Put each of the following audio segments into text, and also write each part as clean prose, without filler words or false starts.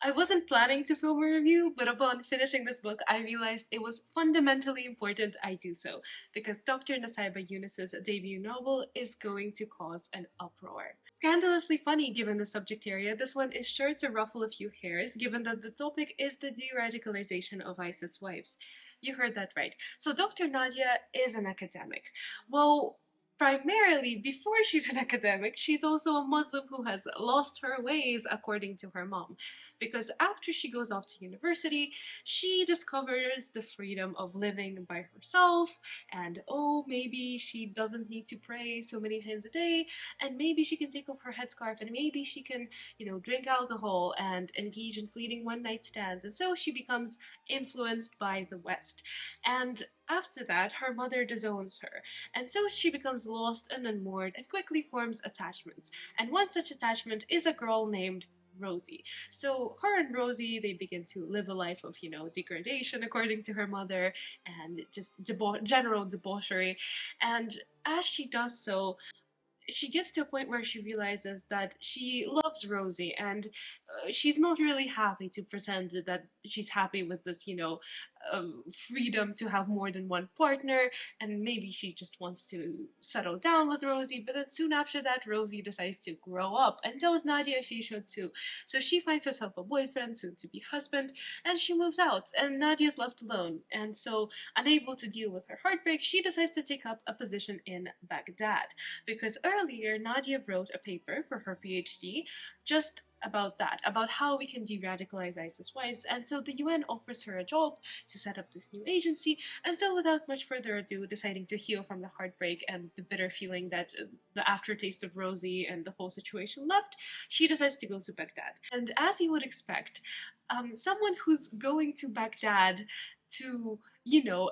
I wasn't planning to film a review, but upon finishing this book, I realized it was fundamentally important I do so, because Dr. Nussaibah Younis's debut novel is going to cause an uproar. Scandalously funny given the subject area, this one is sure to ruffle a few hairs given that the topic is the de-radicalization of ISIS wives. You heard that right. So Dr. Nadia is an academic. Well, primarily, before she's an academic, she's also a Muslim who has lost her ways, according to her mom. Because after she goes off to university, she discovers the freedom of living by herself, and oh, maybe she doesn't need to pray so many times a day, and maybe she can take off her headscarf, and maybe she can, drink alcohol and engage in fleeting one night stands. And so she becomes influenced by the West. And after that, her mother disowns her, and so she becomes lost and unmoored and quickly forms attachments. And one such attachment is a girl named Rosie. So her and Rosie, they begin to live a life of, degradation according to her mother, and just general debauchery. And as she does so, she gets to a point where she realizes that she loves Rosie, and she's not really happy to pretend that she's happy with this, freedom to have more than one partner, and maybe she just wants to settle down with Rosie. But then soon after that, Rosie decides to grow up and tells Nadia she should too. So she finds herself a boyfriend, soon to be husband, and she moves out, and Nadia's left alone. And so, unable to deal with her heartbreak, she decides to take up a position in Baghdad, because earlier Nadia wrote a paper for her PhD just about that, about how we can de-radicalize ISIS wives. And so the UN offers her a job to set up this new agency. And so without much further ado, deciding to heal from the heartbreak and the bitter feeling that the aftertaste of Rosie and the whole situation left, she decides to go to Baghdad. And as you would expect, someone who's going to Baghdad to,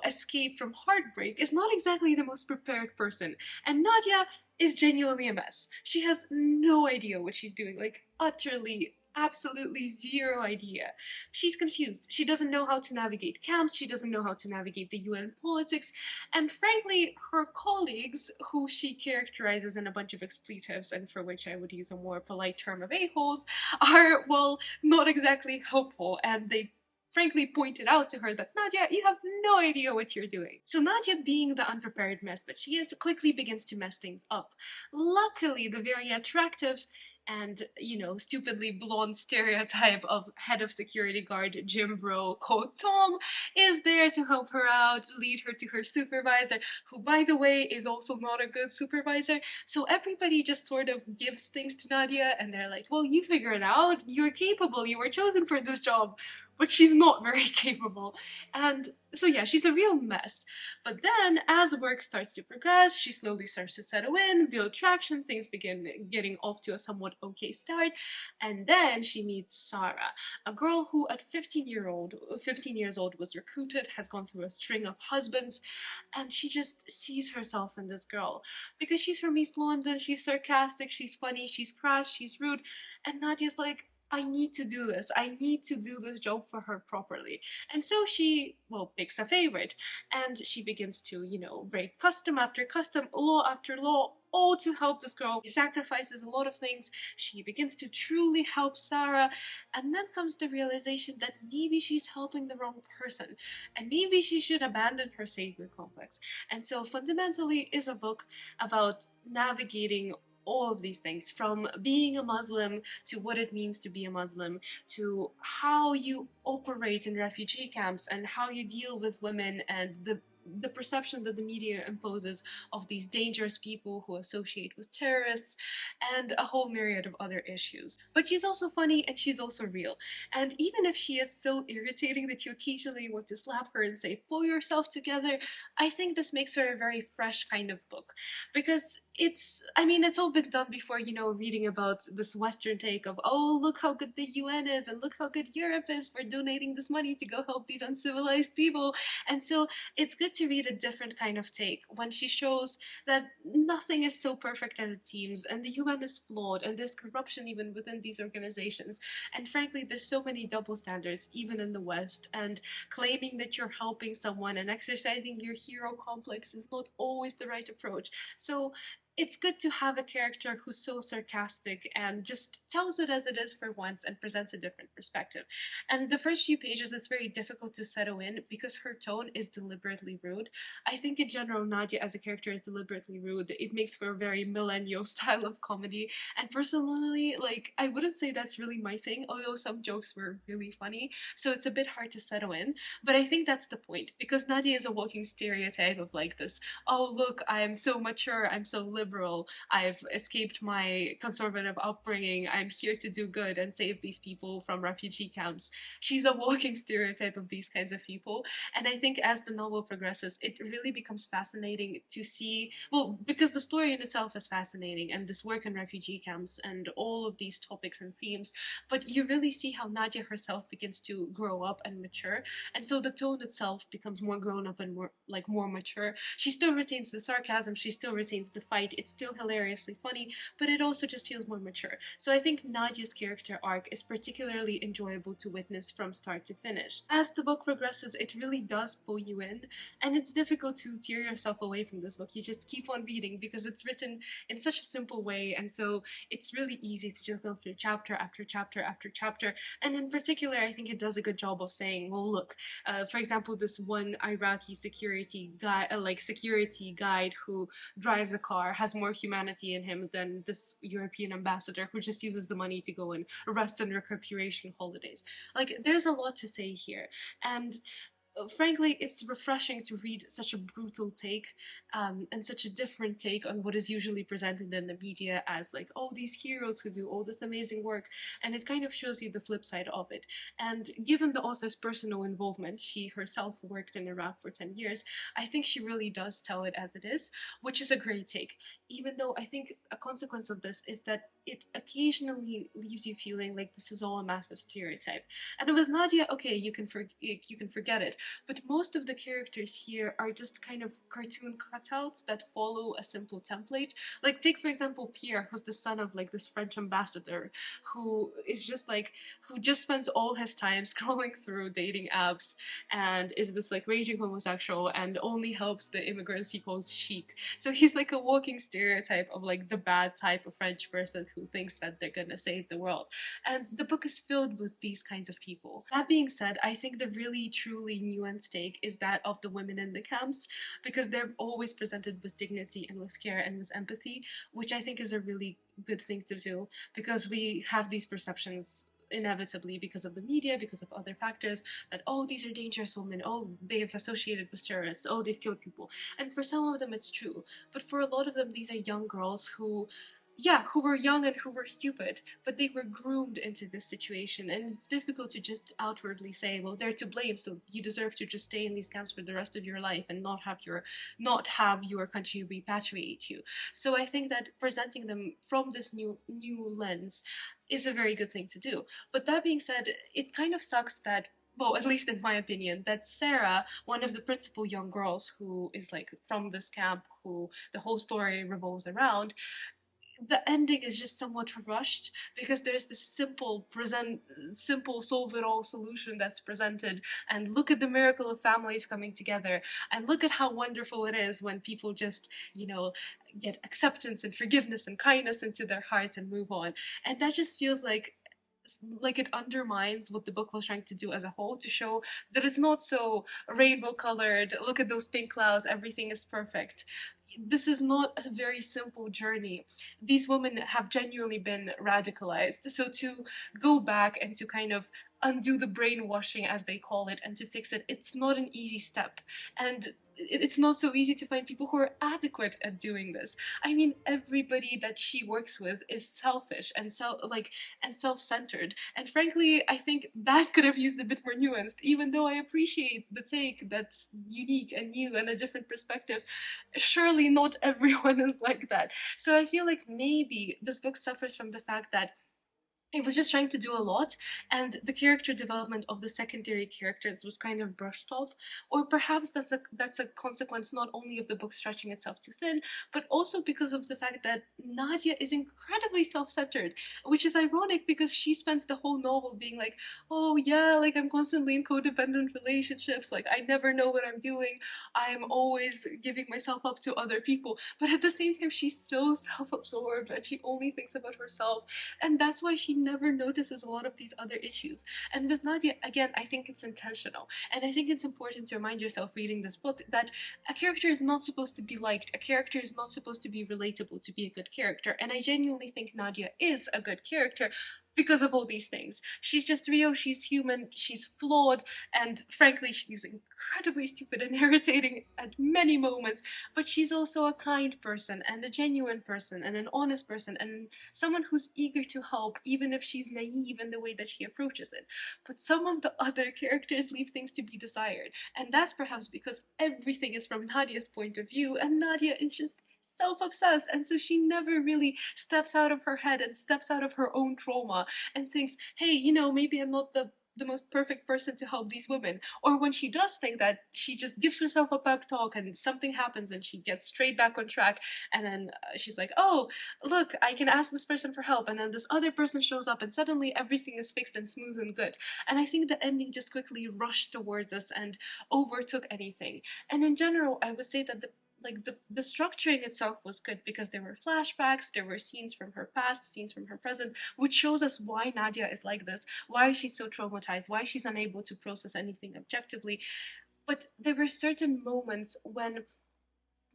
escape from heartbreak is not exactly the most prepared person. And Nadia is genuinely a mess. She has no idea what she's doing, like utterly, absolutely zero idea. She's confused. She doesn't know how to navigate camps, she doesn't know how to navigate the UN politics, and frankly, her colleagues, who she characterizes in a bunch of expletives, and for which I would use a more polite term of a-holes, are, well, not exactly helpful, and they frankly pointed out to her that, Nadia, you have no idea what you're doing. So Nadia, being the unprepared mess that she is, quickly begins to mess things up. Luckily, the very attractive and, stupidly blonde stereotype of head of security guard Jim Bro called Tom is there to help her out, lead her to her supervisor, who, by the way, is also not a good supervisor. So everybody just sort of gives things to Nadia, and they're like, well, you figure it out, you're capable, you were chosen for this job. But she's not very capable. And so yeah, she's a real mess. But then, as work starts to progress, she slowly starts to settle in, build traction, things begin getting off to a somewhat okay start, and then she meets Sarah, a girl who at 15 years old was recruited, has gone through a string of husbands, and she just sees herself in this girl. Because she's from East London, she's sarcastic, she's funny, she's crass, she's rude, and Nadia's like, I need to do this. I need to do this job for her properly. And so she, well, picks a favorite, and she begins to, break custom after custom, law after law, all to help this girl. She sacrifices a lot of things. She begins to truly help Sarah, and then comes the realization that maybe she's helping the wrong person, and maybe she should abandon her savior complex. And so fundamentally is a book about navigating all of these things, from being a Muslim to what it means to be a Muslim, to how you operate in refugee camps and how you deal with women and the perception that the media imposes of these dangerous people who associate with terrorists, and a whole myriad of other issues. But she's also funny, and she's also real. And even if she is so irritating that you occasionally want to slap her and say, pull yourself together, I think this makes her a very fresh kind of book. Because it's all been done before, reading about this Western take of, oh, look how good the UN is, and look how good Europe is for donating this money to go help these uncivilized people. And so it's good to read a different kind of take when she shows that nothing is so perfect as it seems, and the UN is flawed, and there's corruption even within these organizations. And frankly, there's so many double standards, even in the West, and claiming that you're helping someone and exercising your hero complex is not always the right approach. So it's good to have a character who's so sarcastic and just tells it as it is for once and presents a different perspective. And the first few pages, it's very difficult to settle in because her tone is deliberately rude. I think in general, Nadia as a character is deliberately rude. It makes for a very millennial style of comedy. And personally, like, I wouldn't say that's really my thing, although some jokes were really funny. So it's a bit hard to settle in. But I think that's the point because Nadia is a walking stereotype of like this, oh, look, I am so mature, I'm so liberal, I've escaped my conservative upbringing, I'm here to do good and save these people from refugee camps. She's a walking stereotype of these kinds of people. And I think as the novel progresses, it really becomes fascinating to see, well, because the story in itself is fascinating and this work in refugee camps and all of these topics and themes, but you really see how Nadia herself begins to grow up and mature. And so the tone itself becomes more grown up and more mature. She still retains the sarcasm, she still retains the fight, it's still hilariously funny, but it also just feels more mature. So I think Nadia's character arc is particularly enjoyable to witness from start to finish. As the book progresses, it really does pull you in, and it's difficult to tear yourself away from this book. You just keep on reading because it's written in such a simple way, and so it's really easy to just go through chapter after chapter after chapter. And in particular, I think it does a good job of saying, well, look, for example, this one Iraqi security guy, security guide who drives a car, has more humanity in him than this European ambassador who just uses the money to go and rest and recuperation holidays. Like, there's a lot to say here, and frankly, it's refreshing to read such a brutal take, and such a different take on what is usually presented in the media as like, oh, these heroes who do all this amazing work, and it kind of shows you the flip side of it. And given the author's personal involvement, she herself worked in Iraq for 10 years, I think she really does tell it as it is, which is a great take. Even though I think a consequence of this is that it occasionally leaves you feeling like this is all a massive stereotype. And with Nadia, okay, you can forget it, but most of the characters here are just kind of cartoon cutouts that follow a simple template. Like, take for example Pierre, who's the son of like this French ambassador, who is just like, who just spends all his time scrolling through dating apps and is this like raging homosexual and only helps the immigrants he calls chic. So he's like a walking stereotype of like the bad type of French person who thinks that they're gonna save the world. And the book is filled with these kinds of people. That being said, I think the really truly nuanced take is that of the women in the camps, because they're always presented with dignity and with care and with empathy, which I think is a really good thing to do, because we have these perceptions inevitably because of the media, because of other factors, that, oh, these are dangerous women, oh, they've associated with terrorists, oh, they've killed people. And for some of them it's true, but for a lot of them these are young girls who, yeah, who were young and who were stupid, but they were groomed into this situation, and it's difficult to just outwardly say, well, they're to blame, so you deserve to just stay in these camps for the rest of your life and not have your country repatriate you. So I think that presenting them from this new lens is a very good thing to do. But that being said, it kind of sucks that, well, at least in my opinion, that Sarah, one of the principal young girls who is like from this camp, who the whole story revolves around, the ending is just somewhat rushed because there's this simple solve it all solution that's presented, and look at the miracle of families coming together, and look at how wonderful it is when people just, get acceptance and forgiveness and kindness into their hearts and move on. And that just feels like it undermines what the book was trying to do as a whole, to show that it's not so rainbow colored, look at those pink clouds, everything is perfect. This is not a very simple journey. These women have genuinely been radicalized. So to go back and to kind of undo the brainwashing, as they call it, and to fix it, it's not an easy step. And it's not so easy to find people who are adequate at doing this. I mean, everybody that she works with is selfish and self-centered. And frankly, I think that could have used a bit more nuanced, even though I appreciate the take that's unique and new and a different perspective. Surely not everyone is like that. So I feel like maybe this book suffers from the fact that it was just trying to do a lot, and the character development of the secondary characters was kind of brushed off. Or perhaps that's a consequence not only of the book stretching itself too thin, but also because of the fact that Nadia is incredibly self-centered, which is ironic because she spends the whole novel being like, oh yeah, like I'm constantly in codependent relationships, like I never know what I'm doing, I'm always giving myself up to other people, but at the same time she's so self-absorbed and she only thinks about herself, and that's why she never notices a lot of these other issues. And with Nadia, again, I think it's intentional. And I think it's important to remind yourself reading this book that a character is not supposed to be liked, a character is not supposed to be relatable to be a good character. And I genuinely think Nadia is a good character because of all these things. She's just Rio, she's human, she's flawed, and frankly, she's incredibly stupid and irritating at many moments, but she's also a kind person and a genuine person and an honest person and someone who's eager to help, even if she's naive in the way that she approaches it. But some of the other characters leave things to be desired, and that's perhaps because everything is from Nadia's point of view, and Nadia is just self-obsessed, and so she never really steps out of her head and steps out of her own trauma and thinks, hey, maybe I'm not the most perfect person to help these women. Or when she does think that, she just gives herself a pep talk and something happens and she gets straight back on track. And then she's like, oh, look, I can ask this person for help. And then this other person shows up and suddenly everything is fixed and smooth and good. And I think the ending just quickly rushed towards us and overtook anything. And in general, I would say that the structuring itself was good because there were flashbacks, there were scenes from her past, scenes from her present, which shows us why Nadia is like this, why she's so traumatized, why she's unable to process anything objectively. But there were certain moments when,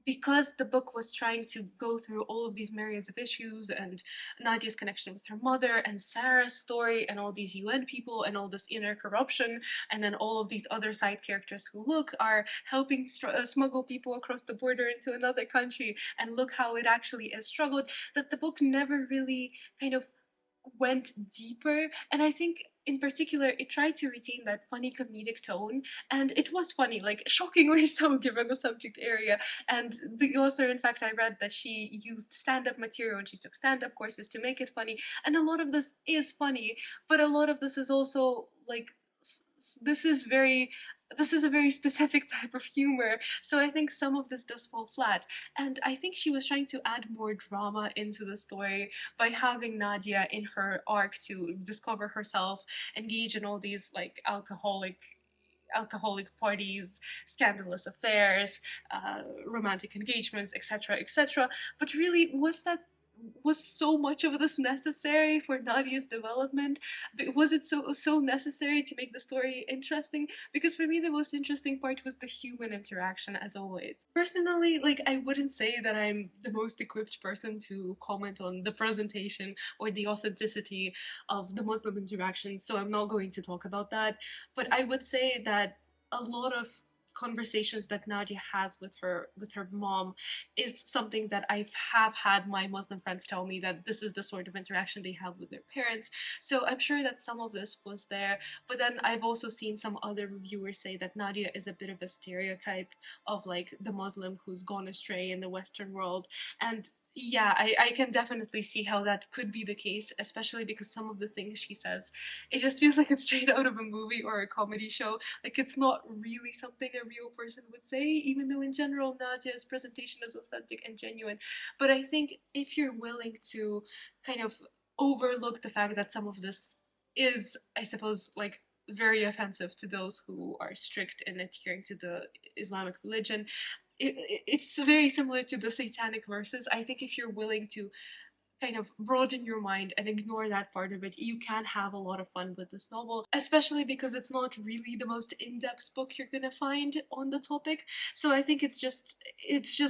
because the book was trying to go through all of these myriads of issues and Nadia's connection with her mother and Sarah's story and all these UN people and all this inner corruption and then all of these other side characters who are helping smuggle people across the border into another country, and look how it actually is struggled, that the book never really kind of went deeper. And I think in particular it tried to retain that funny comedic tone, and it was funny, like shockingly so given the subject area. And the author, in fact, I read that she used stand-up material and she took stand-up courses to make it funny, and a lot of this is funny, but a lot of this is also like this is very, this is a very specific type of humor, so I think some of this does fall flat. And I think she was trying to add more drama into the story by having Nadia in her arc to discover herself, engage in all these like alcoholic parties, scandalous affairs, romantic engagements, etc., etc. But really, was so much of this necessary for Nadia's development? Was it so necessary to make the story interesting? Because for me, the most interesting part was the human interaction, as always. Personally, like, I wouldn't say that I'm the most equipped person to comment on the presentation or the authenticity of the Muslim interaction, so I'm not going to talk about that. But I would say that a lot of conversations that Nadia has with her mom is something that have had my Muslim friends tell me, that this is the sort of interaction they have with their parents. So I'm sure that some of this was there, but then I've also seen some other reviewers say that Nadia is a bit of a stereotype of like the Muslim who's gone astray in the Western world. And yeah, I can definitely see how that could be the case, especially because some of the things she says, it just feels like it's straight out of a movie or a comedy show. Like, it's not really something a real person would say, even though in general Nadia's presentation is authentic and genuine. But I think if you're willing to kind of overlook the fact that some of this is, I suppose, like very offensive to those who are strict in adhering to the Islamic religion, it's very similar to the satanic verses. I think if you're willing to kind of broaden your mind and ignore that part of it, you can have a lot of fun with this novel, especially because it's not really the most in-depth book you're gonna find on the topic. So I think it's just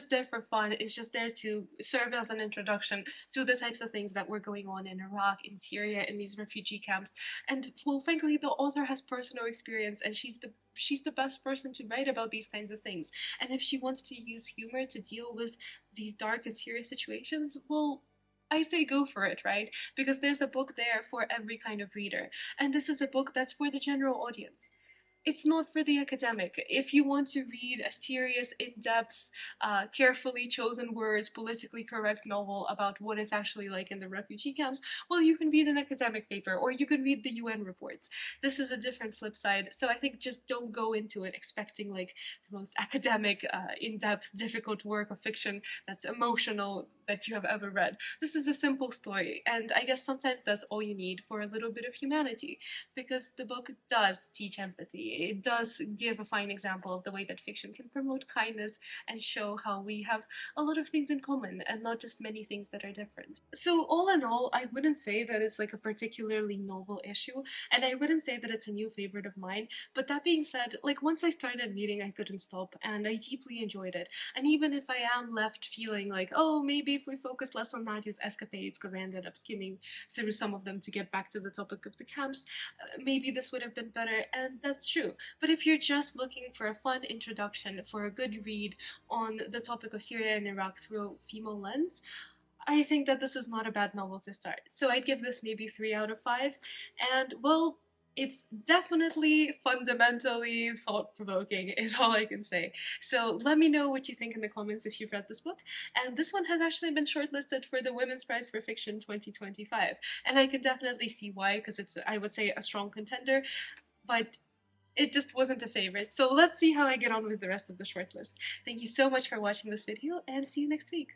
there for fun. It's just there to serve as an introduction to the types of things that were going on in Iraq, in Syria, in these refugee camps. And well, frankly, the author has personal experience, and she's the best person to write about these kinds of things. And if she wants to use humor to deal with these dark and serious situations, well, I say go for it, right? Because there's a book there for every kind of reader. And this is a book that's for the general audience. It's not for the academic. If you want to read a serious, in-depth, carefully chosen words, politically correct novel about what it's actually like in the refugee camps, well, you can read an academic paper or you can read the UN reports. This is a different flip side. So I think just don't go into it expecting like the most academic, in-depth, difficult work of fiction that's emotional that you have ever read. This is a simple story, and I guess sometimes that's all you need for a little bit of humanity, because the book does teach empathy. It does give a fine example of the way that fiction can promote kindness and show how we have a lot of things in common and not just many things that are different. So, all in all, I wouldn't say that it's like a particularly novel issue, and I wouldn't say that it's a new favorite of mine. But that being said, like once I started reading, I couldn't stop, and I deeply enjoyed it. And even if I am left feeling like, oh, maybe if we focus less on Nadia's escapades, because I ended up skimming through some of them to get back to the topic of the camps, maybe this would have been better, and that's true. But if you're just looking for a fun introduction, for a good read on the topic of Syria and Iraq through a female lens, I think that this is not a bad novel to start. So I'd give this maybe 3 out of 5. And well, it's definitely fundamentally thought-provoking is all I can say. So let me know what you think in the comments if you've read this book. And this one has actually been shortlisted for the Women's Prize for Fiction 2025. And I can definitely see why, because it's, I would say, a strong contender. But it just wasn't a favorite. So let's see how I get on with the rest of the shortlist. Thank you so much for watching this video, and see you next week.